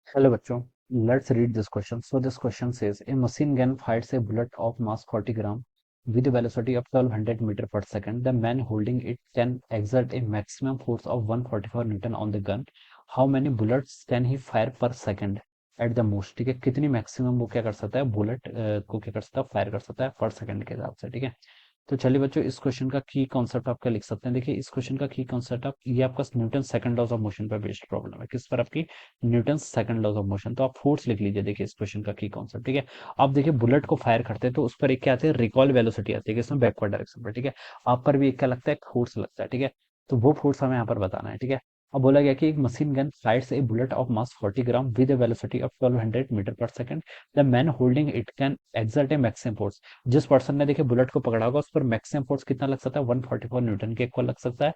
Hello बच्चों, let's read this question. So this question says a machine gun fires a bullet of mass 40 gram with a velocity of 1200 meter per second. The man holding it can exert a maximum force of 144 Newton on the gun. How many bullets can he fire per second at the most? ठीक है, कितनी maximum वो क्या कर सकता है, bullet को क्या कर सकता है, फायर कर सकता है पर सेकंड के हिसाब से। ठीक है, तो चलिए बच्चों, इस क्वेश्चन का की कॉन्सेप्ट आप क्या लिख सकते हैं। देखिए, इस क्वेश्चन का की कॉन्सेप्ट आप, ये आपका Newton second laws of motion पर बेस्ड प्रॉब्लम है। किस पर? आपकी Newton second laws of motion. तो आप फोर्स लिख लीजिए। देखिए, इस क्वेश्चन का की कॉन्सेप्ट, ठीक है। आप देखिए, बुलेट को फायर करते हैं तो उस पर एक क्या आती है, रिकॉल वेलोसिटी आती है, इसमें बैकवर्ड डायरेक्शन पर। ठीक है, आप पर भी एक क्या लगता है, फोर्स लगता है। ठीक है, तो वो फोर्स हमें यहाँ पर बताना है। ठीक है, अब बोला गया कि एक machine gun fires a bullet of mass 40 gram with a velocity of 1200 metre per second. The man holding it can exert a maximum force. जिस पर्सन ने देखिए बुलेट को पकड़ा होगा, उस पर मैक्सिमम फोर्स कितना लग सकता है, 144 न्यूटन के इक्वल लग सकता है।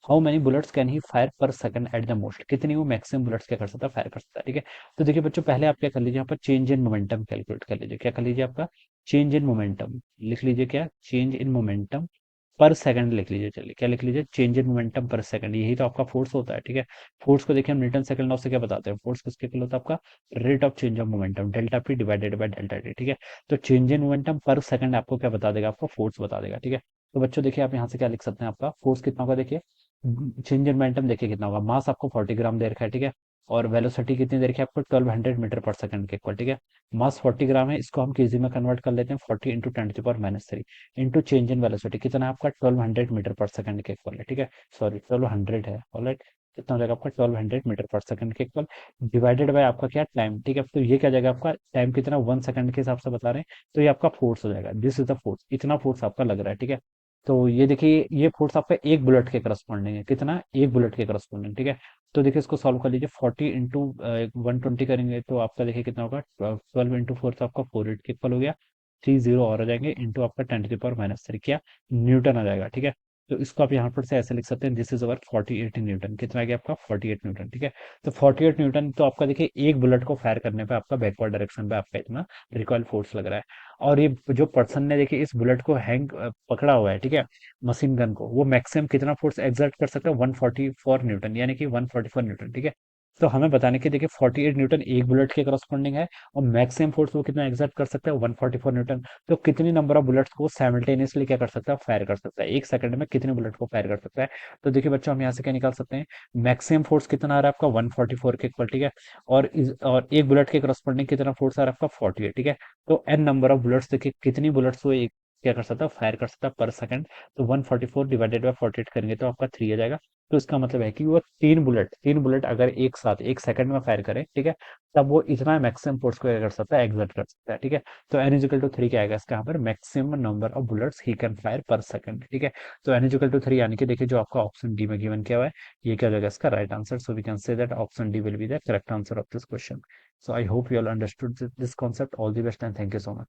How many bullets can he fire पर सेकंड एट द मोस्ट? कितनी वो मैक्सिमम बुलेट्स क्या कर सकता है, फायर कर सकता है। ठीक है, तो देखिए बच्चों, पहले आप क्या कर लीजिए, यहाँ पर चेंज इन मोमेंटम कैलकुलेट कर लीजिए। क्या कर लीजिए, आपका चेंज इन मोमेंटम लिख लीजिए। क्या? चेंज इन मोमेंटम पर सेकंड लिख लीजिए। चलिए, क्या लिख लीजिए, चेंज इन मोमेंटम पर सेकंड। यही तो आपका फोर्स होता है। ठीक है, फोर्स को देखिए हम न्यूटन सेकंड लॉ से क्या बताते हैं, फोर्स किसके इक्वल होता है, आपका rate of change of momentum, delta P divided by delta T. ठीक है, तो चेंज इन मोमेंटम पर सेकंड आपको क्या बता देगा, आपको फोर्स बता देगा। ठीक है, तो बच्चों देखिए, आप यहाँ से क्या लिख सकते हैं, आपका फोर्स कितना होगा, देखिए चेंज इन मोमेंटम देखिए कितना होगा, मास आपको 40 ग्राम दे रखा है। ठीक है, और वेलोसिटी कितनी दे रखी है आपको, 1200 मीटर पर सेकंड के इक्वल। ठीक है, मास 40 ग्राम है, इसको हम केजी में कन्वर्ट कर लेते हैं, 40 into 10 to the power -3 into change in velocity कितना है आपका, 1200 मीटर पर सेकंड के इक्वल है। ठीक है, सॉरी 1200 है, ऑलराइट। कितना हो जाएगा आपका, 1200 मीटर पर सेकंड के इक्वल, डिवाइडेड बाय आपका क्या, टाइम। ठीक है, तो ये क्या जाएगा आपका, टाइम कितना, 1 सेकंड के हिसाब से बता रहे हैं, तो ये आपका फोर्स हो जाएगा। दिस इज द फोर्स, इतना फोर्स आपका लग रहा है। ठीक है, तो ये देखिए, ये फोर्स आपका एक बुलेट के करस्पॉन्डिंग है। कितना? एक बुलेट के करस्पॉन्डिंग। ठीक है, तो देखिए इसको सॉल्व कर लीजिए, 40 इंटू 120 करेंगे तो आपका देखिए कितना होगा, 12 इंटू फोर, तो आपका 48 के इक्वल हो गया। 30 और आ जाएंगे, इंटू आपका 10 to the power -3 क्या, न्यूटन आ जाएगा। ठीक है, तो इसको आप यहाँ पर से ऐसे लिख सकते हैं, दिस इज अवर 48 न्यूटन। कितना आ गया आपका, 48 न्यूटन। ठीक है, तो 48 न्यूटन तो आपका देखिए एक बुलेट को फायर करने पे आपका बैकवर्ड डायरेक्शन पे आपका इतना रिकॉइल फोर्स लग रहा है। और ये जो पर्सन ने देखिए इस बुलेट को पकड़ा हुआ है, ठीक है, मशीन गन को, वो मैक्सिमम कितना फोर्स एक्सर्ट कर सकता है, 144 न्यूटन, यानी कि 144 न्यूटन। ठीक है, तो हमें बताने की देखिए 48 न्यूटन एक बुलेट के करस्पॉन्डिंग है, और मैक्सिमम फोर्स वो कितना एक्सर्ट कर सकता है, 144 न्यूटन। तो कितनी नंबर ऑफ बुलेट्स को साइमल्टेनियसली क्या कर सकता है, फायर कर सकता है, एक सेकंड में कितने बुलेट को फायर कर सकता है। तो देखिए बच्चों, हम यहाँ से क्या निकाल सकते हैं, मैक्सिमम फोर्स कितना आ रहा है आपका, 144 के इक्वल। ठीक है, और एक बुलेट के करस्पॉन्डिंग कितना फोर्स आ रहा है आपका, 48। ठीक है, तो एन नंबर ऑफ बुलेट्स देखिए कितनी बुलेट्स वो एक क्या कर सकता है, फायर कर सकता है पर सेकंड। तो 144 डिवाइडेड बाय 48 करेंगे तो आपका 3 आ जाएगा। तो इसका मतलब है कि वो तीन बुलेट अगर एक साथ एक सेकंड में फायर करे, ठीक है, तब वो इतना मैक्सिमम फोर्स को क्या कर सकता है, एक्सर्ट कर सकता है। ठीक है, तो एन इजिकल टू 3 क्या आएगा इसका, यहाँ पर maximum number of bullets he can fire पर सेकंड। ठीक है, तो एन इजिकल टू 3 यानी कि देखिए जो आपका ऑप्शन डी में गिवन किया हुआ है, ये क्या हो जाएगा इसका right answer. So we can say that option D will be the correct answer of this question. So I hope you all understood this concept. All the best and thank you so much.